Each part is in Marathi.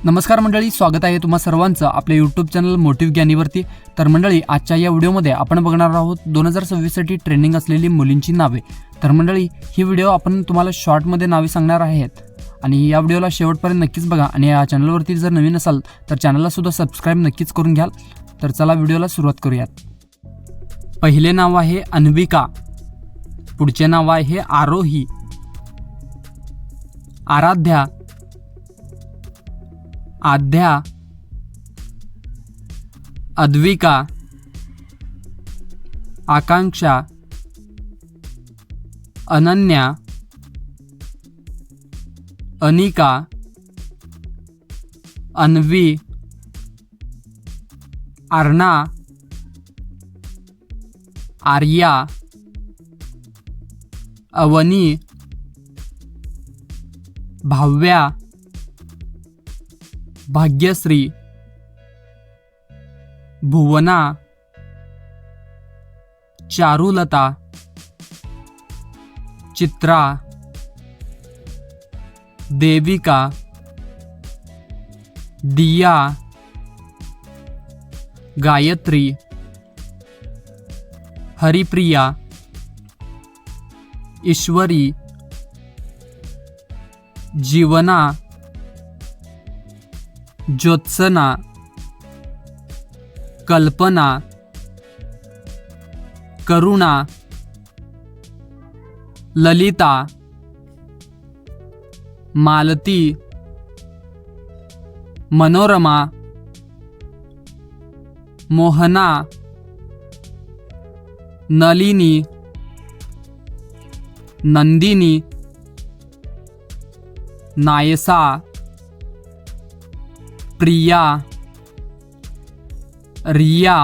नमस्कार मंडळी, स्वागत आहे तुम्हा सर्वांचं आपल्या यूट्यूब चॅनल मोटिव्ह ज्ञानीवरती। तर मंडळी, आजच्या या व्हिडिओमध्ये आपण बघणार आहोत 2026 साठी ट्रेंडिंग असलेली मुलींची नावे। तर मंडळी, ही व्हिडिओ आपण तुम्हाला शॉर्टमध्ये नावे सांगणार आहेत आणि या व्हिडिओला शेवटपर्यंत नक्कीच बघा आणि या चॅनलवरती जर नवीन असाल तर चॅनलला सुद्धा सबस्क्राइब नक्कीच करून घ्याल। तर चला व्हिडिओला सुरुवात करूयात। पहिले नाव आहे अन्विका, पुढचे नाव आहे आरोही, आराध्या, आद्या, अद्विका, आकांक्षा, अनन्या, अनिका, अन्वी, अर्णा, आर्या, अवनी, भाव्या, भाग्यश्री, भुवना, चारुलता, चित्रा, देविका, दिया, गायत्री, हरिप्रिया, ईश्वरी, जीवना, ज्योत्सना, कल्पना, करुणा, ललिता, मालती, मनोरमा, मोहना, नलिनी, नंदिनी, नायसा, प्रिया, रिया,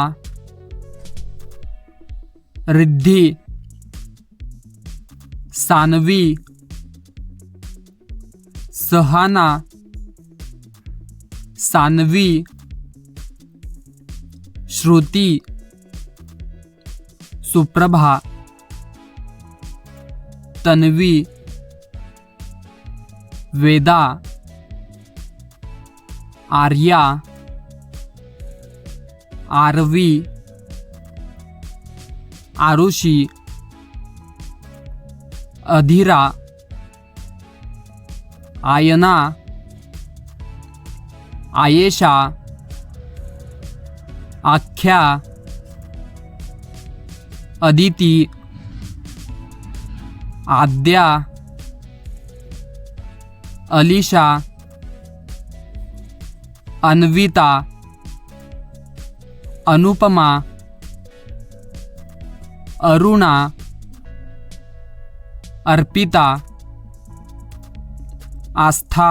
रिद्धी, सानवी, सहाना, सानवी, श्रुती, सुप्रभा, तन्वी, वेदा, आर्या, आरवी, आरुषी, अधीरा, आयना, आयेशा, आख्या, अदिती, आद्या, अलिशा, अन्विता, अनुपमा, अरुणा, अर्पिता, आस्था,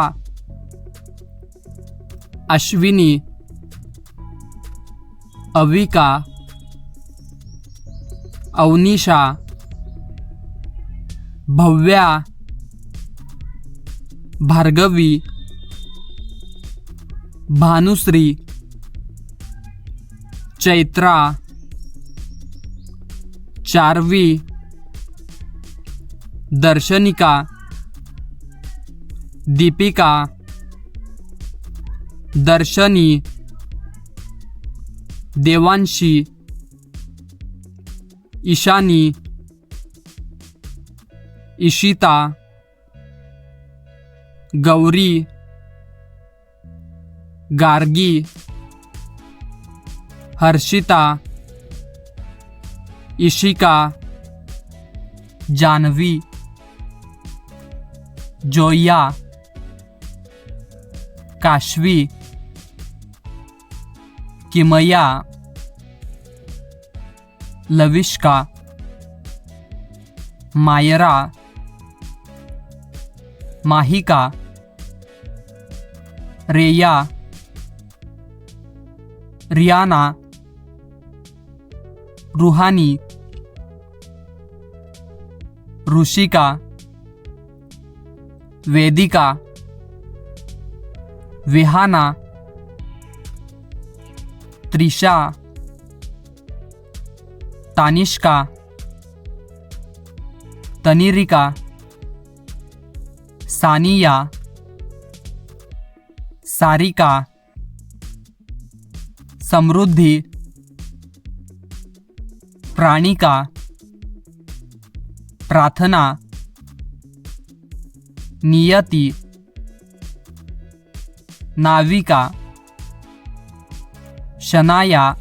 अश्विनी, अविका, अवनीशा, भव्या, भार्गवी, भानुश्री, चैत्रा, चार्वी, दर्शनिका, दीपिका, दर्शनी, देवांशी, ईशानी, इशिता, गौरी, गार्गी, हर्षिता, इशिका, जानवी, जोया, काशवी, किमया, लविष्का, मायरा, माहिका, रेया, रियाना, रुहानी, ऋषिका, वेदिका, विहाना, त्रिशा, तानिष्का, तनिरिका, सानिया, सारिका, समृद्धी, प्राणिका, प्रार्थना, नियती, नाविका, शनाया.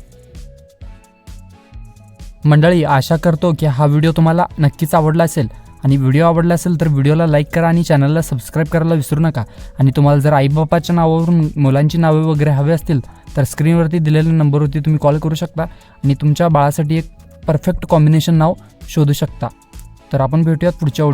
मंडळी, आशा करतो की हा व्हिडिओ तुम्हाला नक्कीच आवडला असेल आणि व्हिडिओ आवडला असेल तर व्हिडिओला लाईक करा आणि चॅनलला सबस्क्राईब करायला विसरू नका. आणि तुम्हाला जर आईबापाच्या नावावरून मुलांची नावे वगैरे हवे असतील तर स्क्रीनवरती दिलेल्या नंबरवरती तुम्ही कॉल करू शकता आणि तुमच्या बाळासाठी एक परफेक्ट कॉम्बिनेशन नाव शोधू शकता. तर आपण भेटूयात पुढच्या व्हिडिओ.